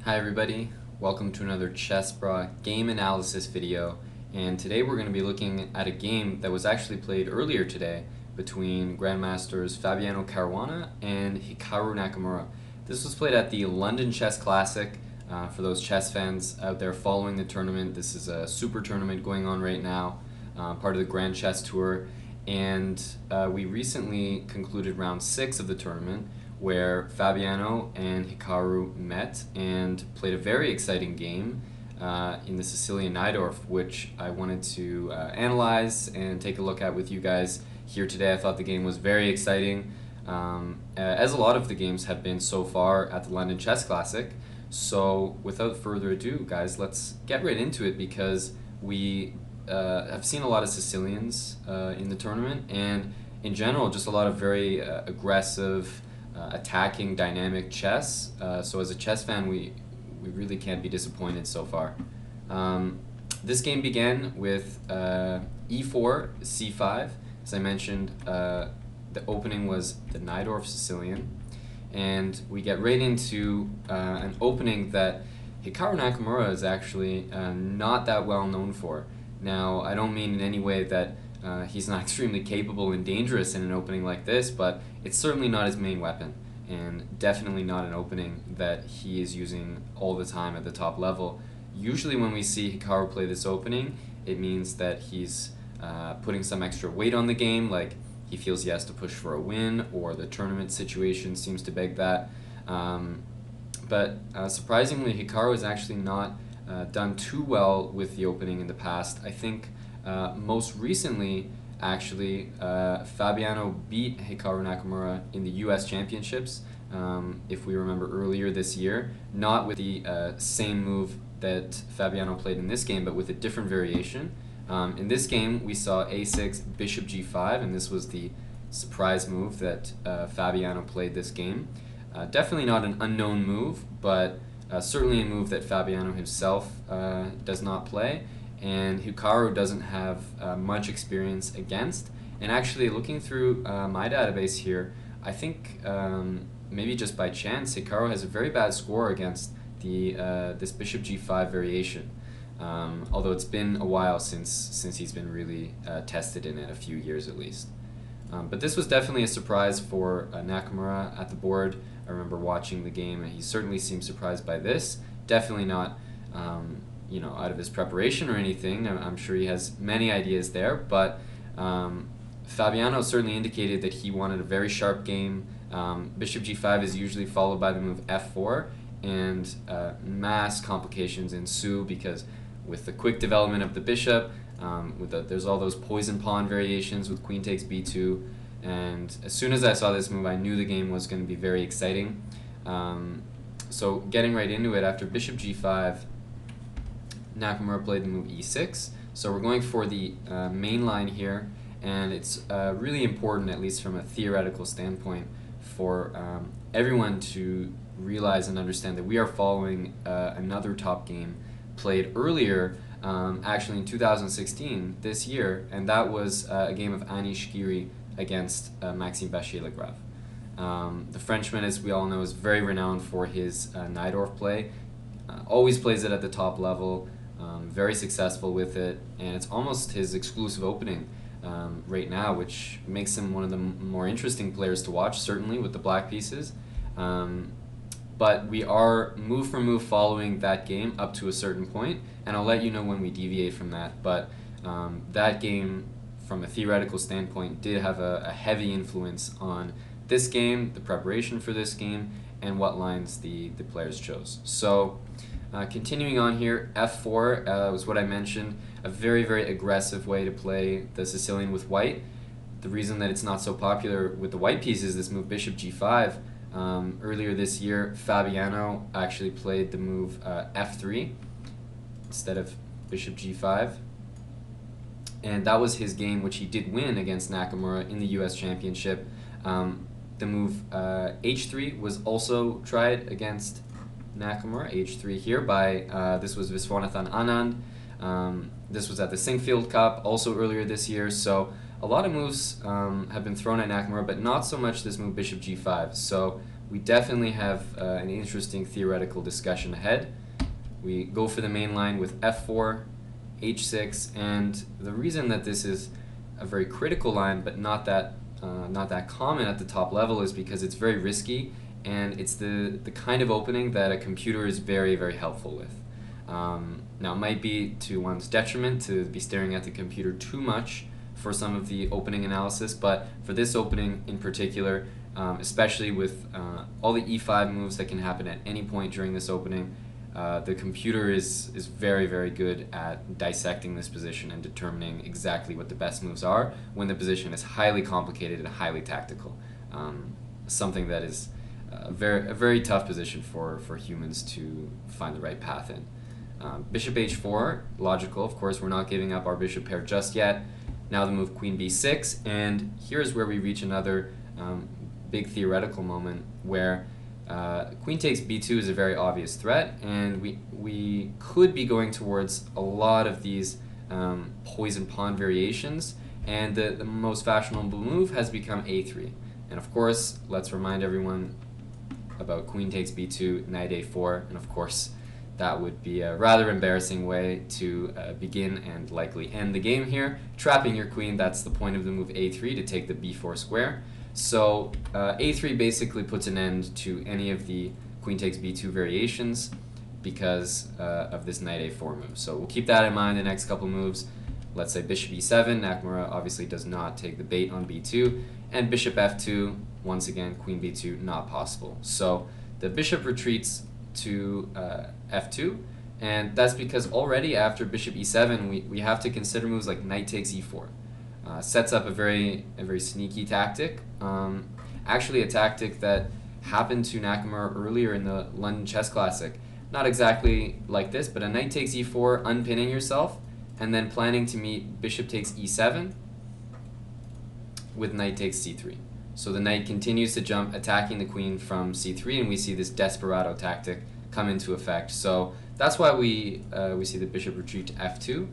Hi everybody, welcome to another chessbrah game analysis video, and today we're going to be looking at a game that was actually played earlier today between Grandmasters Fabiano Caruana and Hikaru Nakamura. This was played at the London Chess Classic. For those chess fans out there following the tournament, this is a super tournament going on right now, part of the Grand Chess Tour, and we recently concluded round 6 of the tournament, where Fabiano and Hikaru met and played a very exciting game in the Sicilian Najdorf, which I wanted to analyze and take a look at with you guys here today. I thought the game was very exciting, as a lot of the games have been so far at the London Chess Classic. So without further ado, guys, let's get right into it, because we have seen a lot of Sicilians in the tournament, and in general just a lot of very aggressive, attacking, dynamic chess. So as a chess fan, we really can't be disappointed so far. This game began with e4, c5. As I mentioned, the opening was the Najdorf Sicilian, and we get right into an opening that Hikaru Nakamura is actually not that well known for. Now, I don't mean in any way that he's not extremely capable and dangerous in an opening like this, but it's certainly not his main weapon, and definitely not an opening that he is using all the time at the top level. Usually when we see Hikaru play this opening, it means that he's putting some extra weight on the game, like he feels he has to push for a win, or the tournament situation seems to beg that. But surprisingly, Hikaru has actually not done too well with the opening in the past. I think most recently, actually, Fabiano beat Hikaru Nakamura in the US Championships, if we remember earlier this year, not with the same move that Fabiano played in this game, but with a different variation. In this game, we saw a6, bishop g5, and this was the surprise move that Fabiano played this game. Definitely not an unknown move, but certainly a move that Fabiano himself does not play, and Hikaru doesn't have much experience against. And actually, looking through my database here, I think maybe just by chance, Hikaru has a very bad score against this bishop g5 variation. Although it's been a while since he's been really tested in it, a few years at least. But this was definitely a surprise for Nakamura at the board. I remember watching the game, and he certainly seemed surprised by this. Definitely not out of his preparation or anything. I'm sure he has many ideas there, but Fabiano certainly indicated that he wanted a very sharp game. Bishop g5 is usually followed by the move f4, and mass complications ensue, because with the quick development of the bishop, there's all those poison pawn variations with queen takes b2, and as soon as I saw this move, I knew the game was going to be very exciting. So getting right into it, after bishop g5, Nakamura played the move e6. So we're going for the main line here, and it's really important, at least from a theoretical standpoint, for everyone to realize and understand that we are following another top game played earlier, actually in 2016, this year, and that was a game of Anish Giri against Maxime Vachier-Lagrave. The Frenchman, as we all know, is very renowned for his Najdorf play. Always plays it at the top level, very successful with it, and it's almost his exclusive opening right now, which makes him one of the more interesting players to watch, certainly with the black pieces. But we are move for move following that game up to a certain point, and I'll let you know when we deviate from that. But that game, from a theoretical standpoint, did have a heavy influence on this game, the preparation for this game, and what lines the players chose. So continuing on here, f4 was what I mentioned, a very, very aggressive way to play the Sicilian with white. The reason that it's not so popular with the white piece is this move bishop g5. Earlier this year, Fabiano actually played the move f3 instead of bishop g5, and that was his game, which he did win against Nakamura in the US Championship. The move h3 was also tried against Nakamura, h3 here by, this was Viswanathan Anand. This was at the Singfield Cup, also earlier this year, so a lot of moves have been thrown at Nakamura, but not so much this move bishop g5. So we definitely have an interesting theoretical discussion ahead. We go for the main line with f4, h6, and the reason that this is a very critical line but not that common at the top level is because it's very risky, and it's the kind of opening that a computer is very, very helpful with. Now, it might be to one's detriment to be staring at the computer too much for some of the opening analysis, but for this opening in particular, especially with all the e5 moves that can happen at any point during this opening, the computer is very, very good at dissecting this position and determining exactly what the best moves are when the position is highly complicated and highly tactical. Something that is a very tough position for humans to find the right path in. Bishop h4, logical, of course, we're not giving up our bishop pair just yet. Now the move queen b6, and here's where we reach another big theoretical moment where queen takes b2 is a very obvious threat, and we could be going towards a lot of these poison pawn variations, and the most fashionable move has become a3. And of course, let's remind everyone about queen takes b2, knight a4, and of course that would be a rather embarrassing way to begin and likely end the game here. Trapping your queen, that's the point of the move a3, to take the b4 square. So a3 basically puts an end to any of the queen takes b2 variations because of this knight a4 move. So we'll keep that in mind the next couple moves. Let's say bishop e7, Nakamura obviously does not take the bait on b2, and bishop f2, once again, queen b2, not possible. So the bishop retreats to f2, and that's because already after bishop e7 we have to consider moves like knight takes e4. Sets up a very sneaky tactic, actually a tactic that happened to Nakamura earlier in the London Chess Classic. Not exactly like this, but a knight takes e4, unpinning yourself, and then planning to meet bishop takes e7 with knight takes c3. So the knight continues to jump, attacking the queen from c3, and we see this desperado tactic come into effect. So that's why we see the bishop retreat to f2,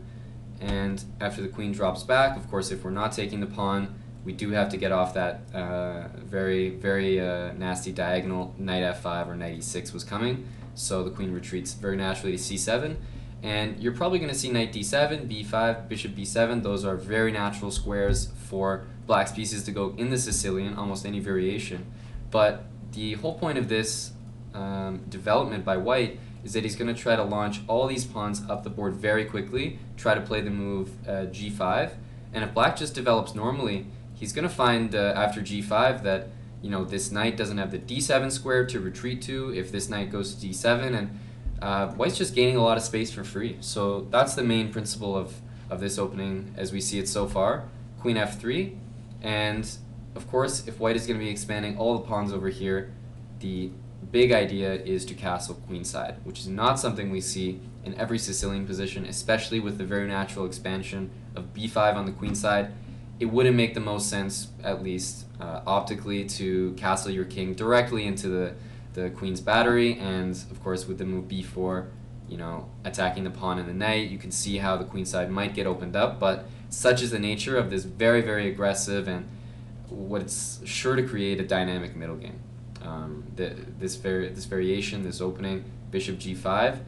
and after the queen drops back, of course, if we're not taking the pawn, we do have to get off that very nasty diagonal. Knight f5 or knight e6 was coming, so the queen retreats very naturally to c7, and you're probably going to see knight d7, b5, bishop b7. Those are very natural squares for black's pieces to go in the Sicilian, almost any variation. But the whole point of this development by white is that he's going to try to launch all these pawns up the board very quickly, try to play the move g5, and if black just develops normally, he's going to find after g5 that this knight doesn't have the d7 square to retreat to if this knight goes to d7, and white's just gaining a lot of space for free. So that's the main principle of this opening as we see it so far. Queen f3, and of course if white is going to be expanding all the pawns over here, the big idea is to castle queenside, which is not something we see in every Sicilian position, especially with the very natural expansion of b5 on the queen side. It wouldn't make the most sense, at least optically, to castle your king directly into the queen's battery, and of course with the move b4, attacking the pawn and the knight, you can see how the queen side might get opened up, but such is the nature of this very aggressive and what's sure to create a dynamic middle game. This variation, this opening, bishop g5,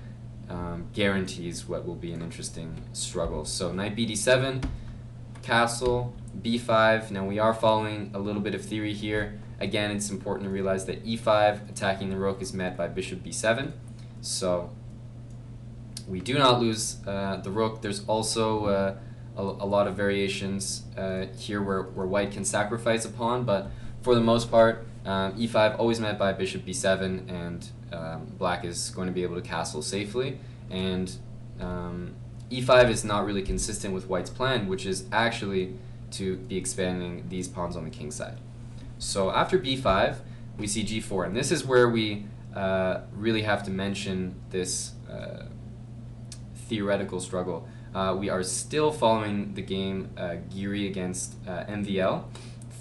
guarantees what will be an interesting struggle. So knight bd7, castle, b5. Now we are following a little bit of theory here. Again, it's important to realize that e5, attacking the rook, is met by bishop b7. So we do not lose the rook. There's also a lot of variations here where white can sacrifice a pawn, but for the most part, e5 always met by bishop b7, and black is going to be able to castle safely. And e5 is not really consistent with white's plan, which is actually to be expanding these pawns on the king side. So after b5, we see g4, and this is where we really have to mention this theoretical struggle. We are still following the game Giri against MVL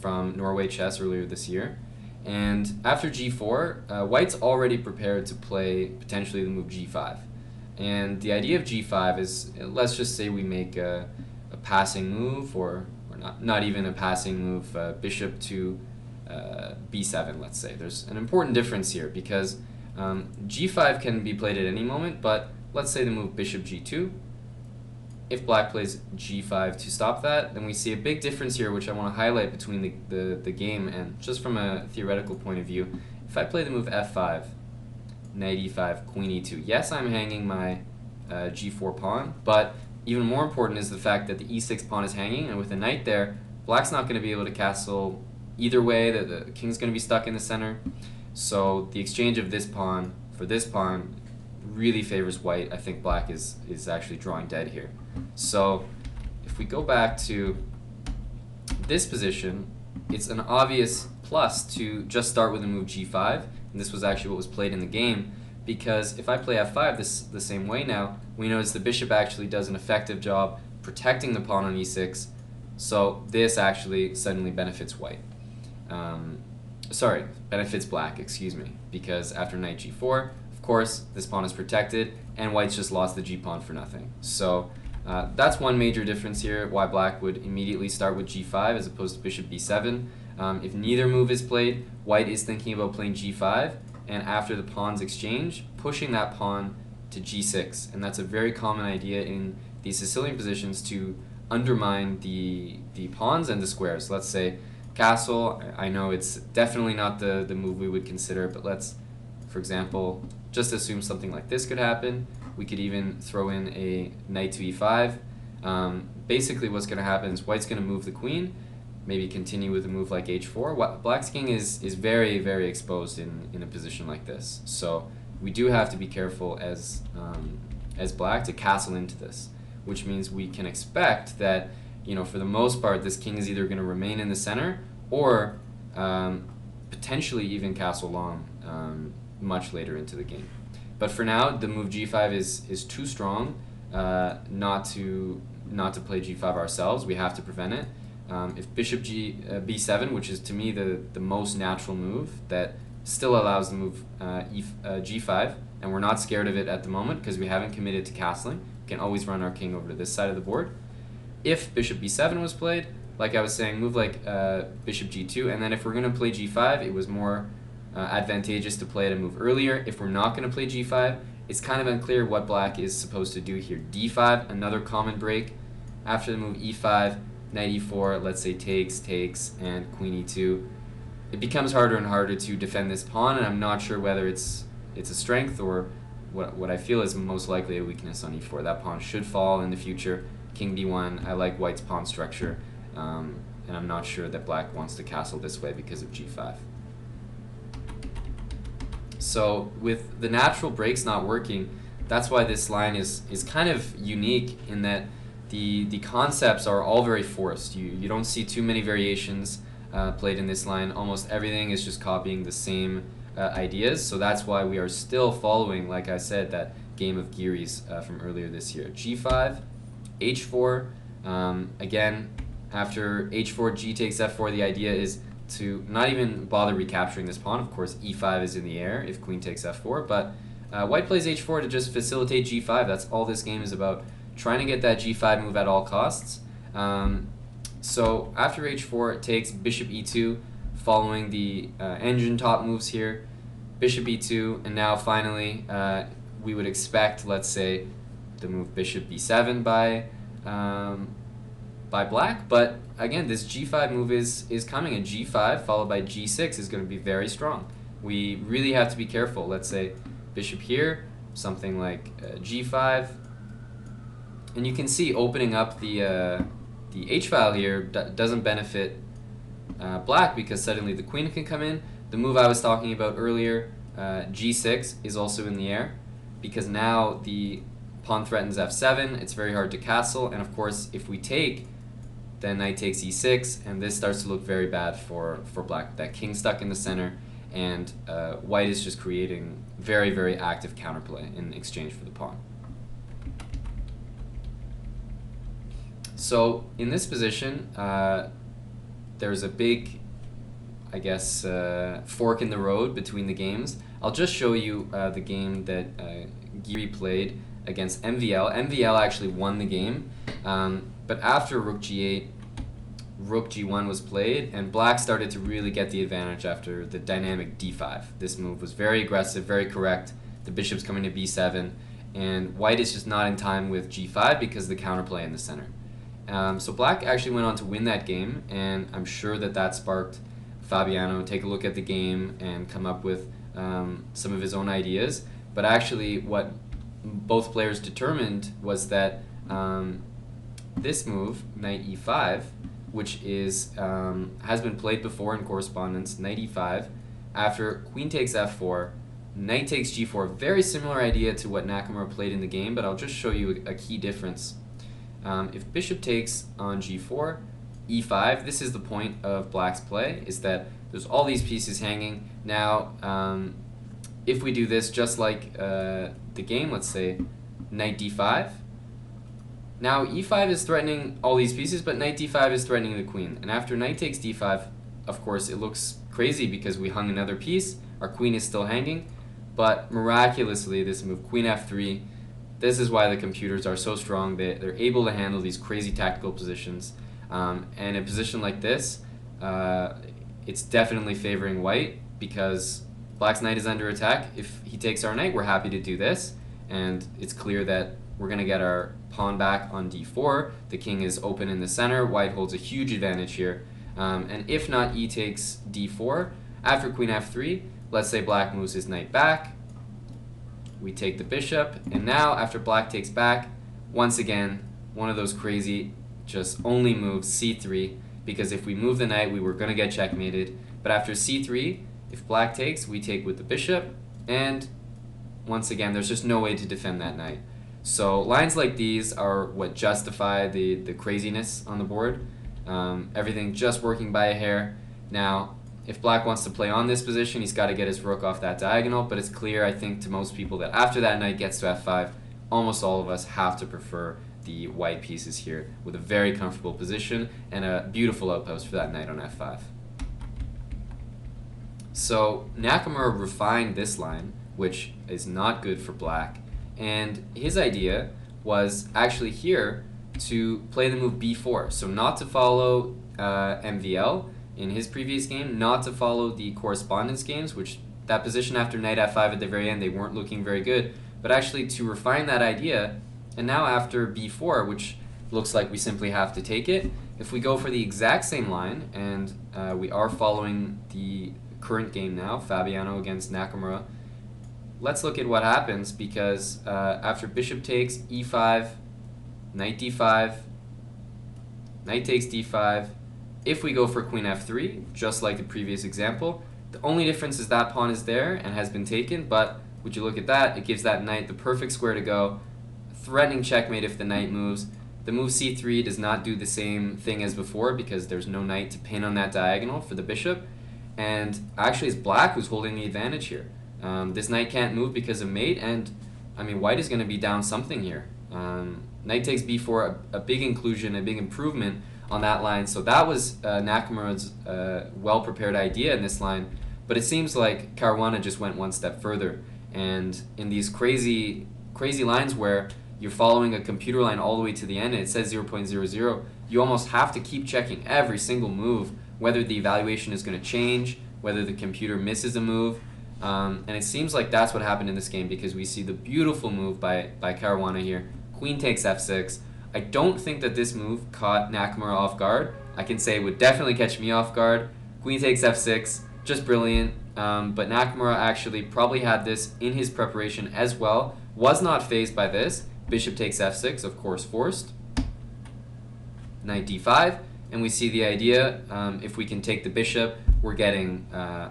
from Norway Chess earlier this year. And after g4, white's already prepared to play potentially the move g5. And the idea of g5 is, let's just say we make a passing move, or not even a passing move, bishop to b7, let's say. There's an important difference here because g5 can be played at any moment, but let's say the move bishop g2. If black plays g5 to stop that, then we see a big difference here, which I want to highlight between the game and just from a theoretical point of view. If I play the move f5, knight e5, queen e2, yes, I'm hanging my g4 pawn, but even more important is the fact that the e6 pawn is hanging, and with the knight there, black's not going to be able to castle either way. The king's going to be stuck in the center. So the exchange of this pawn for this pawn really favors white. I think black is actually drawing dead here. So if we go back to this position, it's an obvious plus to just start with a move g5, and this was actually what was played in the game, because if I play f5 the same way now, we notice the bishop actually does an effective job protecting the pawn on e6, so this actually suddenly benefits white. Benefits black, excuse me, because after knight g4, of course, this pawn is protected, and white's just lost the g-pawn for nothing. So that's one major difference here, why black would immediately start with g5 as opposed to bishop b7. If neither move is played, white is thinking about playing g5, and after the pawns exchange, pushing that pawn to g6. And that's a very common idea in these Sicilian positions to undermine the pawns and the squares. Let's say castle. I know it's definitely not the move we would consider, but let's, for example, just assume something like this could happen. We could even throw in a knight to e5. Basically what's going to happen is white's going to move the queen, maybe continue with a move like h4. Black's king is very, very exposed in a position like this. So we do have to be careful as black to castle into this, which means we can expect that, you know, for the most part, this king is either going to remain in the center or potentially even castle long much later into the game. But for now, the move g5 is too strong not to play g5 ourselves. We have to prevent it. If bishop b7, which is to me the most natural move that still allows the move g5, and we're not scared of it at the moment because we haven't committed to castling. We can always run our king over to this side of the board. If bishop b7 was played, like I was saying, move like bishop g2, and then if we're going to play g5, it was more advantageous to play it a move earlier. If we're not going to play g5, it's kind of unclear what black is supposed to do here. d5, another common break. After the move e5, knight e4, let's say takes, and queen e2. It becomes harder and harder to defend this pawn, and I'm not sure whether it's a strength or what I feel is most likely a weakness on e4. That pawn should fall in the future. King d1, I like white's pawn structure, and I'm not sure that black wants to castle this way because of g5. So with the natural breaks not working, that's why this line is kind of unique in that the concepts are all very forced. You don't see too many variations played in this line. Almost everything is just copying the same ideas, so that's why we are still following, like I said, that game of Giri's from earlier this year. g5, h4, again, after h4, g takes f4, the idea is to not even bother recapturing this pawn. Of course, e5 is in the air if queen takes f4, but white plays h4 to just facilitate g5. That's all this game is about, trying to get that g5 move at all costs. So after h4, it takes bishop e2, following the engine top moves here, bishop e2, and now finally we would expect, let's say, the move bishop b7 by black, but again, this g5 move is coming, and g5 followed by g6 is going to be very strong. We really have to be careful. Let's say bishop here, something like g5, and you can see opening up the h-file here doesn't benefit black because suddenly the queen can come in. The move I was talking about earlier, g6, is also in the air because now the pawn threatens f7. It's very hard to castle, and of course if we take, then knight takes e6, and this starts to look very bad for black. That king stuck in the center, and white is just creating very, very active counterplay in exchange for the pawn. So in this position, there's a big, I guess, fork in the road between the games. I'll just show you the game that Giri played against MVL. MVL actually won the game, but after rook g8, rook g1 was played, and black started to really get the advantage after the dynamic d5. This move was very aggressive, very correct. The bishop's coming to b7, and white is just not in time with g5 because of the counterplay in the center. So black actually went on to win that game, and I'm sure that that sparked Fabiano take a look at the game and come up with some of his own ideas. But actually what both players determined was that this move, knight e5, which is has been played before in correspondence, knight e5, after queen takes f4, knight takes g4, very similar idea to what Nakamura played in the game, but I'll just show you a key difference. If bishop takes on g4, e5, this is the point of black's play, is that there's all these pieces hanging. Now, if we do this just like the game, let's say knight d5, now e5 is threatening all these pieces, but knight d5 is threatening the queen. And after knight takes d5, of course, it looks crazy because we hung another piece. Our queen is still hanging, but miraculously, this move, queen f3, this is why the computers are so strong. They're able to handle these crazy tactical positions. And a position like this, it's definitely favoring white because black's knight is under attack. If he takes our knight, we're happy to do this. And it's clear that we're going to get our pawn back on d4. The king is open in the center. White holds a huge advantage here. And if not e takes d4, after queen f3, let's say black moves his knight back. We take the bishop, and now after black takes back, once again, one of those crazy just only moves, c3, because if we move the knight, we were going to get checkmated. But after c3, if black takes, we take with the bishop, and once again, there's just no way to defend that knight. So lines like these are what justify the craziness on the board. Everything just working by a hair. Now, if black wants to play on this position, he's got to get his rook off that diagonal, but it's clear, I think, to most people that after that knight gets to f5, almost all of us have to prefer the white pieces here with a very comfortable position and a beautiful outpost for that knight on f5. So Nakamura refined this line, which is not good for black, and his idea was actually here to play the move b4, so not to follow MVL, in his previous game, not to follow the correspondence games, which that position after knight f5 at the very end, they weren't looking very good, but actually to refine that idea, and now after b4, which looks like we simply have to take it, if we go for the exact same line, and we are following the current game now, Fabiano against Nakamura, let's look at what happens, because after bishop takes e5, knight d5, knight takes d5, if we go for queen f3, just like the previous example, the only difference is that pawn is there and has been taken, but would you look at that, it gives that knight the perfect square to go, threatening checkmate if the knight moves. The move c3 does not do the same thing as before because there's no knight to pin on that diagonal for the bishop, and actually it's black who's holding the advantage here. This knight can't move because of mate, and I mean white is going to be down something here. Knight takes b4, a big inclusion, a big improvement on that line. So that was Nakamura's well-prepared idea in this line, but it seems like Caruana just went one step further. And in these crazy lines where you're following a computer line all the way to the end and it says 0.00, you almost have to keep checking every single move, whether the evaluation is going to change, whether the computer misses a move. And it seems like that's what happened in this game because we see the beautiful move by Caruana here. Queen takes f6. I don't think that this move caught Nakamura off guard. I can say it would definitely catch me off guard. Queen takes f6, just brilliant. But Nakamura actually probably had this in his preparation as well. Was not fazed by this. Bishop takes f6, of course forced. Knight d5, and we see the idea. If we can take the bishop, we're getting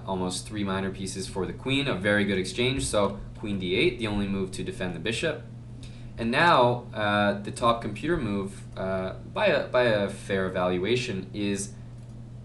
almost 3 minor pieces for the queen. A very good exchange. So queen d8, the only move to defend the bishop. And now, the top computer move, by a fair evaluation, is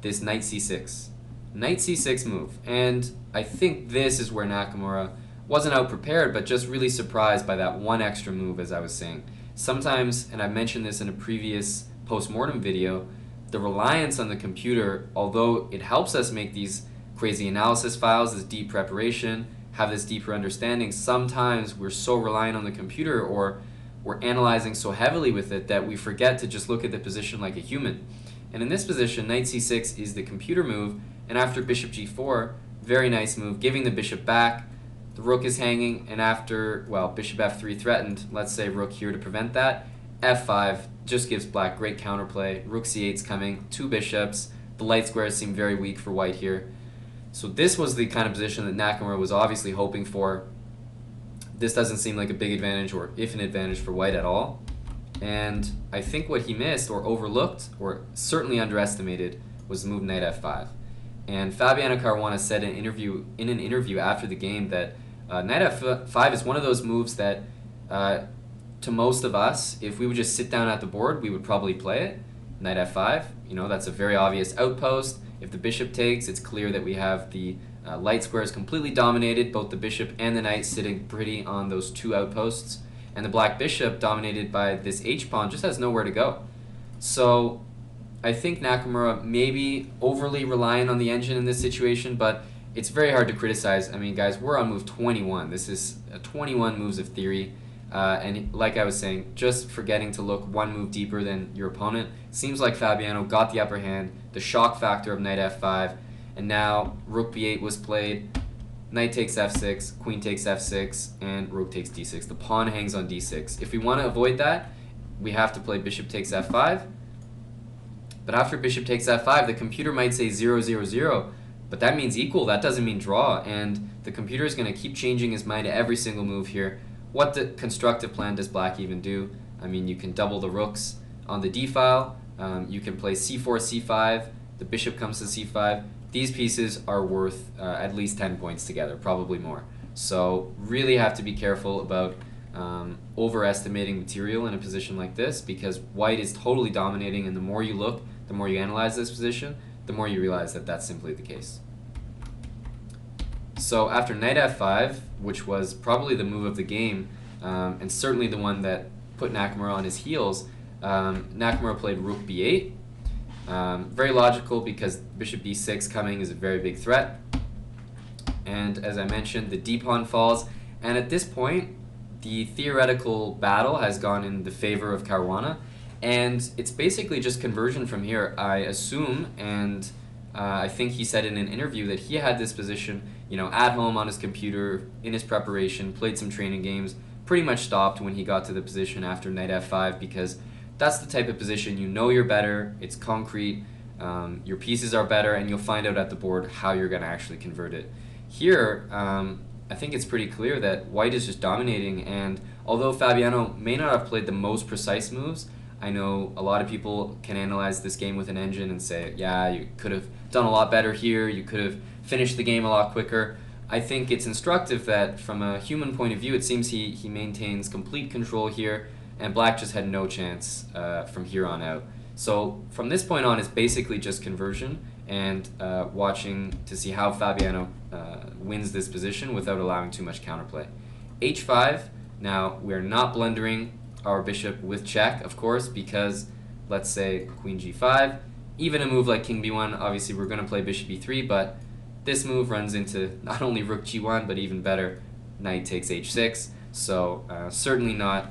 this knight c6. Knight c6 move. And I think this is where Nakamura wasn't out-prepared, but just really surprised by that one extra move, as I was saying. Sometimes, and I mentioned this in a previous post-mortem video, the reliance on the computer, although it helps us make these crazy analysis files, this deep preparation, have this deeper understanding, sometimes we're so reliant on the computer or we're analyzing so heavily with it that we forget to just look at the position like a human. And in this position, knight c6 is the computer move, and after bishop g4, very nice move, giving the bishop back. The rook is hanging, and after, well, bishop f3 threatened, let's say rook here to prevent that. f5 just gives black great counterplay. Rook c8's coming, 2 bishops. The light squares seem very weak for white here. So this was the kind of position that Nakamura was obviously hoping for. This doesn't seem like a big advantage, or if an advantage, for white at all. And I think what he missed or overlooked or certainly underestimated was the move knight f5. And Fabiano Caruana said in an interview after the game that knight f5 is one of those moves that to most of us, if we would just sit down at the board, we would probably play it. Knight f5, that's a very obvious outpost. If the bishop takes, it's clear that we have the light squares completely dominated, both the bishop and the knight sitting pretty on those 2 outposts. And the black bishop, dominated by this h-pawn, just has nowhere to go. So I think Nakamura may be overly reliant on the engine in this situation, but it's very hard to criticize. I mean, guys, we're on move 21. This is 21 moves of theory. And like I was saying, just forgetting to look one move deeper than your opponent. Seems like Fabiano got the upper hand, the shock factor of knight f5, and now rook b8 was played. Knight takes f6, queen takes f6, and rook takes d6. The pawn hangs on d6. If we want to avoid that, we have to play bishop takes f5. But after bishop takes f5, the computer might say 0, 0, 0, but that means equal. That doesn't mean draw, and the computer is going to keep changing his mind every single move here. What the constructive plan does black even do? I mean, you can double the rooks on the d file. You can play c4, c5. The bishop comes to c5. These pieces are worth at least 10 points together, probably more. So really have to be careful about overestimating material in a position like this, because white is totally dominating, and the more you look, the more you analyze this position, the more you realize that that's simply the case. So after knight f5, which was probably the move of the game, and certainly the one that put Nakamura on his heels, Nakamura played rook b8. Very logical, because bishop b6 coming is a very big threat. And as I mentioned, the d-pawn falls, and at this point, the theoretical battle has gone in the favor of Caruana, and it's basically just conversion from here, I assume, and I think he said in an interview that he had this position, at home on his computer, in his preparation, played some training games, pretty much stopped when he got to the position after knight f5, because that's the type of position you're better, it's concrete, your pieces are better, and you'll find out at the board how you're going to actually convert it. Here, I think it's pretty clear that white is just dominating, and although Fabiano may not have played the most precise moves, I know a lot of people can analyze this game with an engine and say, yeah, you could have done a lot better here, you could have finished the game a lot quicker. I think it's instructive that from a human point of view, it seems he maintains complete control here, and black just had no chance from here on out. So from this point on, it's basically just conversion and watching to see how Fabiano wins this position without allowing too much counterplay. h5, now we're not blundering our bishop with check, of course, because let's say queen g5, even a move like king b1, obviously we're going to play bishop e3, but this move runs into not only rook g1, but even better, knight takes h6, so certainly not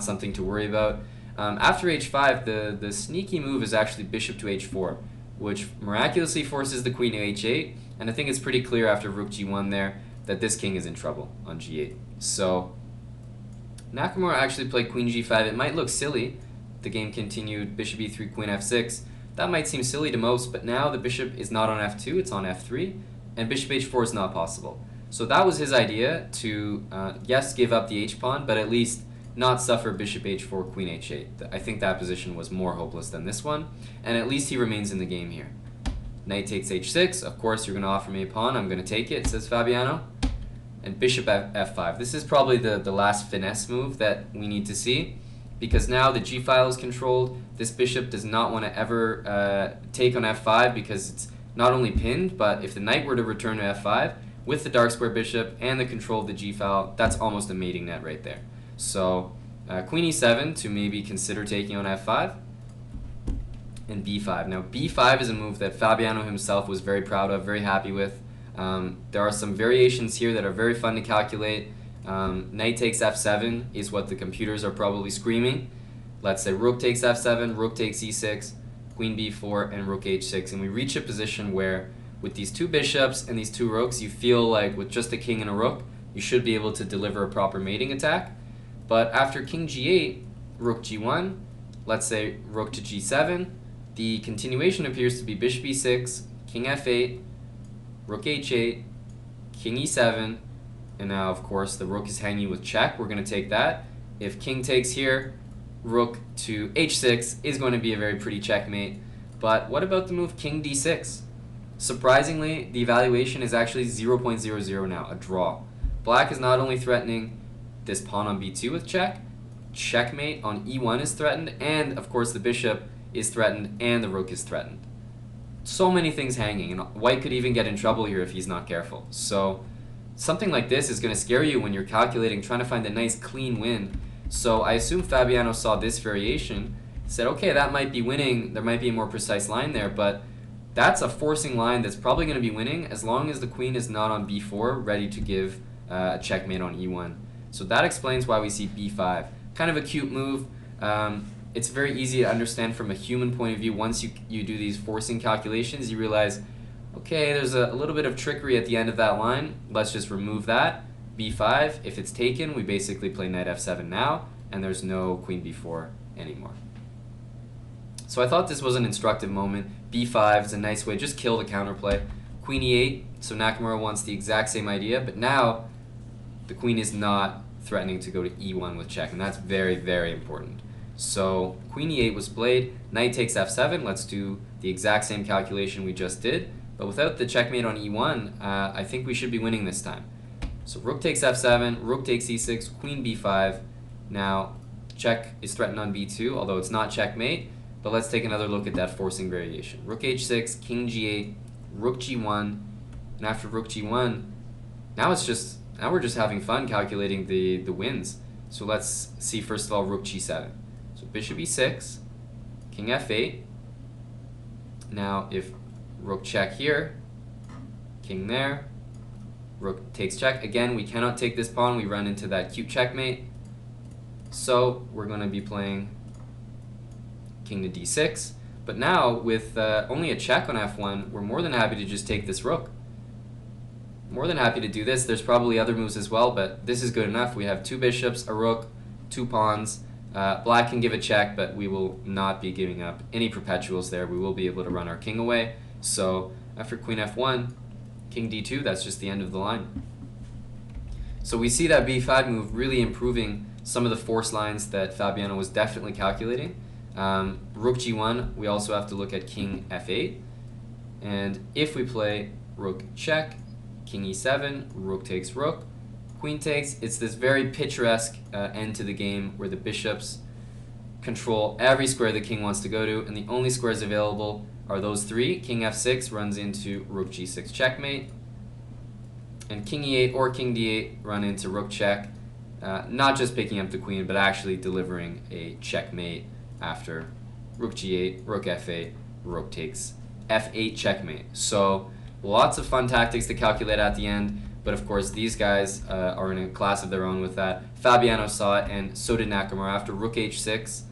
something to worry about. After h5, the sneaky move is actually bishop to h4, which miraculously forces the queen to h8, and I think it's pretty clear after rook g1 there that this king is in trouble on g8. So Nakamura actually played queen g5. It might look silly. The game continued, bishop e3, queen f6. That might seem silly to most, but now the bishop is not on f2, it's on f3, and bishop h4 is not possible. So that was his idea, to, yes, give up the h-pawn, but at least not suffer bishop h4, queen h8. I think that position was more hopeless than this one, and at least he remains in the game here. Knight takes h6. Of course, you're going to offer me a pawn. I'm going to take it, says Fabiano. And bishop f5. This is probably the last finesse move that we need to see, because now the g-file is controlled. This bishop does not want to ever take on f5, because it's not only pinned, but if the knight were to return to f5, with the dark square bishop and the control of the g-file, that's almost a mating net right there. So queen e7 to maybe consider taking on f5, and b5. Now b5 is a move that Fabiano himself was very proud of, very happy with. There are some variations here that are very fun to calculate. Knight takes f7 is what the computers are probably screaming. Let's say rook takes f7, rook takes e6, queen b4, and rook h6, and we reach a position where with these two bishops and these two rooks, you feel like with just a king and a rook, you should be able to deliver a proper mating attack. But after king g8, rook g1, let's say rook to g7, the continuation appears to be bishop e6, king f8, rook h8, king e7, and now of course the rook is hanging with check. We're going to take that. If king takes here, rook to h6 is going to be a very pretty checkmate. But what about the move king d6? Surprisingly, the evaluation is actually 0.00 now, a draw. Black is not only threatening this pawn on b2 with check, checkmate on e1 is threatened, and of course the bishop is threatened and the rook is threatened. So many things hanging, and white could even get in trouble here if he's not careful. So something like this is going to scare you when you're calculating, trying to find a nice clean win. So I assume Fabiano saw this variation, said, okay, that might be winning, there might be a more precise line there, but that's a forcing line that's probably going to be winning as long as the queen is not on b4, ready to give a checkmate on e1. So that explains why we see b5. Kind of a cute move. It's very easy to understand from a human point of view. Once you do these forcing calculations, you realize, okay, there's a little bit of trickery at the end of that line. Let's just remove that. b5, if it's taken, we basically play knight f7 now, and there's no queen b4 anymore. So I thought this was an instructive moment. b5 is a nice way, just kill the counterplay. Queen e8, so Nakamura wants the exact same idea, but now the queen is not threatening to go to e1 with check, and that's very, very important. So queen e8 was played, knight takes f7, let's do the exact same calculation we just did, but without the checkmate on e1, I think we should be winning this time. So rook takes f7, rook takes e6, queen b5, now check is threatened on b2, although it's not checkmate, but let's take another look at that forcing variation. Rook h6, king g8, rook g1, and after rook g1, now we're just having fun calculating the wins. So let's see first of all rook g7. So bishop e6, king f8. Now if rook check here, king there, rook takes check. Again, we cannot take this pawn, we run into that cute checkmate. So we're going to be playing king to d6. But now with only a check on f1, we're more than happy to just take this rook. More than happy to do this. There's probably other moves as well, but this is good enough. We have two bishops, a rook, two pawns. Black can give a check, but we will not be giving up any perpetuals there. We will be able to run our king away. So after queen f1, king d2, that's just the end of the line. So we see that b5 move really improving some of the force lines that Fabiano was definitely calculating. Rook g1, we also have to look at king f8. And if we play rook check, king e7, rook takes rook, queen takes, it's this very picturesque end to the game where the bishops control every square the king wants to go to, and the only squares available are those three. King f6 runs into rook g6 checkmate, and king e8 or king d8 run into rook check, not just picking up the queen, but actually delivering a checkmate after rook g8, rook f8, rook takes f8 checkmate. So lots of fun tactics to calculate at the end, but of course these guys are in a class of their own with that. Fabiano saw it, and so did Nakamura. After rook h6,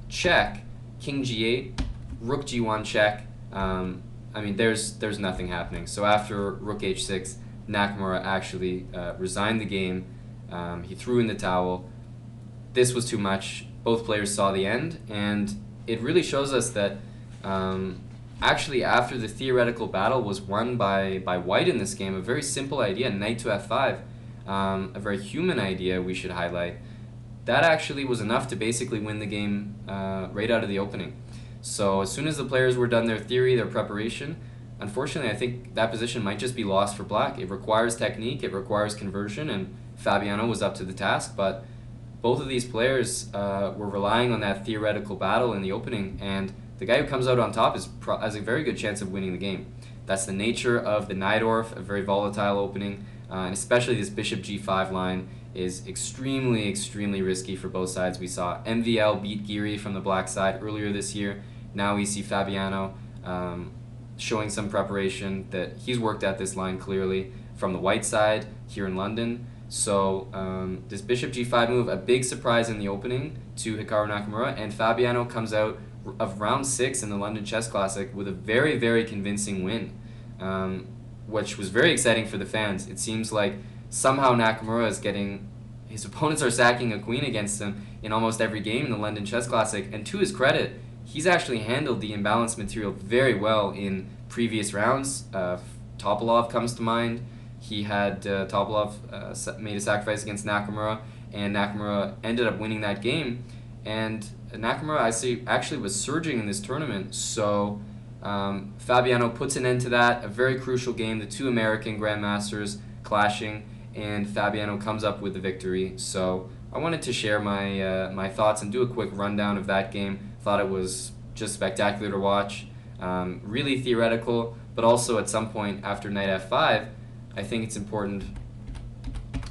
check, king g8, rook g1 check. I mean, there's nothing happening. So after rook h6, Nakamura actually resigned the game. He threw in the towel. This was too much. Both players saw the end, and it really shows us that actually after the theoretical battle was won by white in this game, a very simple idea, knight to f5, a very human idea we should highlight, that actually was enough to basically win the game right out of the opening. So as soon as the players were done their theory, their preparation, unfortunately I think that position might just be lost for black. It requires technique, it requires conversion, and Fabiano was up to the task, but both of these players were relying on that theoretical battle in the opening, and the guy who comes out on top has a very good chance of winning the game. That's the nature of the Najdorf, a very volatile opening, and especially this bishop g5 line is extremely, extremely risky for both sides. We saw MVL beat Giri from the black side earlier this year. Now we see Fabiano showing some preparation that he's worked at this line clearly from the white side here in London. So this bishop g5 move, a big surprise in the opening to Hikaru Nakamura, and Fabiano comes out of round 6 in the London Chess Classic with a very, very convincing win, which was very exciting for the fans. It seems like somehow Nakamura is getting, his opponents are sacking a queen against him in almost every game in the London Chess Classic, and to his credit, he's actually handled the imbalanced material very well in previous rounds. Topalov comes to mind. He had Topalov made a sacrifice against Nakamura, and Nakamura ended up winning that game. And Nakamura, I see, actually was surging in this tournament, so Fabiano puts an end to that. A very crucial game, the two American grandmasters clashing, and Fabiano comes up with the victory. So I wanted to share my thoughts and do a quick rundown of that game. Thought it was just spectacular to watch, really theoretical, but also at some point after knight f5, I think it's important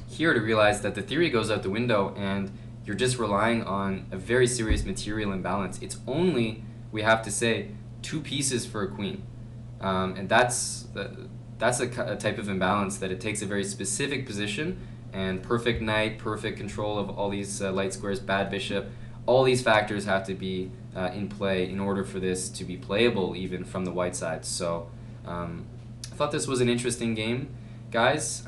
here to realize that the theory goes out the window and you're just relying on a very serious material imbalance. It's only, we have to say, 2 pieces for a queen, and that's a type of imbalance that it takes a very specific position and perfect knight, perfect control of all these light squares, bad bishop. All these factors have to be in play in order for this to be playable even from the white side. So I thought this was an interesting game, guys,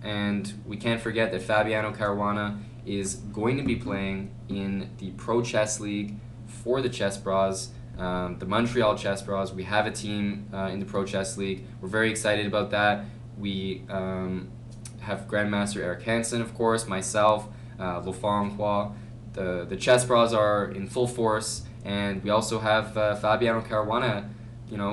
and we can't forget that Fabiano Caruana is going to be playing in the Pro Chess League for the chessbrahs, the Montreal chessbrahs. We have a team in the Pro Chess League. We're very excited about that. We have Grandmaster Eric Hansen, of course, myself, Lofang Hua. The chessbrahs are in full force, and we also have Fabiano Caruana,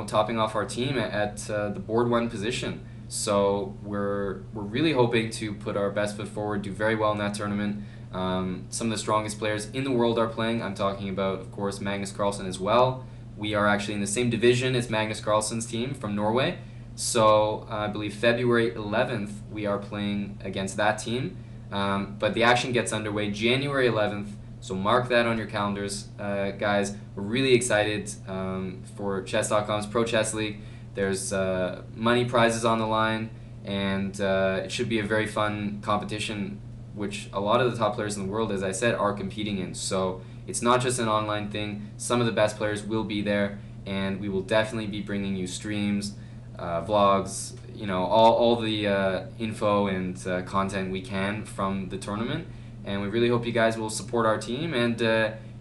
topping off our team at the board 1 position. So we're really hoping to put our best foot forward, do very well in that tournament. Some of the strongest players in the world are playing. I'm talking about, of course, Magnus Carlsen as well. We are actually in the same division as Magnus Carlsen's team from Norway. So I believe February 11th we are playing against that team. But the action gets underway January 11th. So mark that on your calendars, guys. We're really excited for Chess.com's Pro Chess League. There's money prizes on the line, and it should be a very fun competition, which a lot of the top players in the world, as I said, are competing in. So it's not just an online thing. Some of the best players will be there, and we will definitely be bringing you streams, vlogs, all the info and content we can from the tournament. And we really hope you guys will support our team and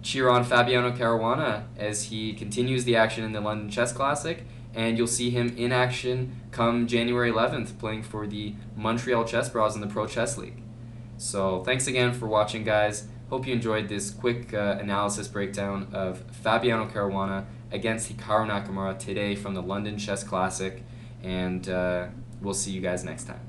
cheer on Fabiano Caruana as he continues the action in the London Chess Classic. And you'll see him in action come January 11th playing for the Montreal chessbrahs in the Pro Chess League. So thanks again for watching, guys. Hope you enjoyed this quick analysis breakdown of Fabiano Caruana against Hikaru Nakamura today from the London Chess Classic. And we'll see you guys next time.